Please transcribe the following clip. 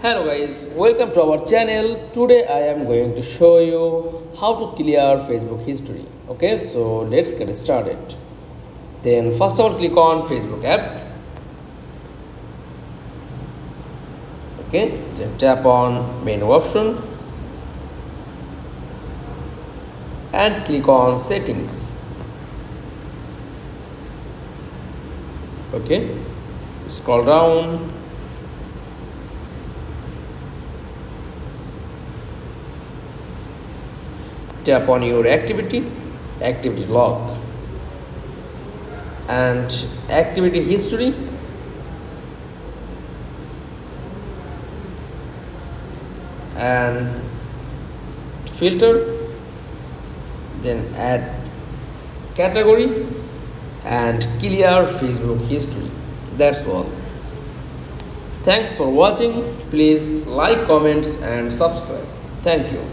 Hello guys, welcome to our channel. Today I am going to show you how to clear Facebook history. Okay, so let's get started. Then first of all, click on Facebook app. Okay, then tap on menu option and click on settings. Okay, scroll down. Tap on your activity log and activity history, and filter, then add category and clear Facebook history. That's all. Thanks for watching. Please like, comments and subscribe. Thank you.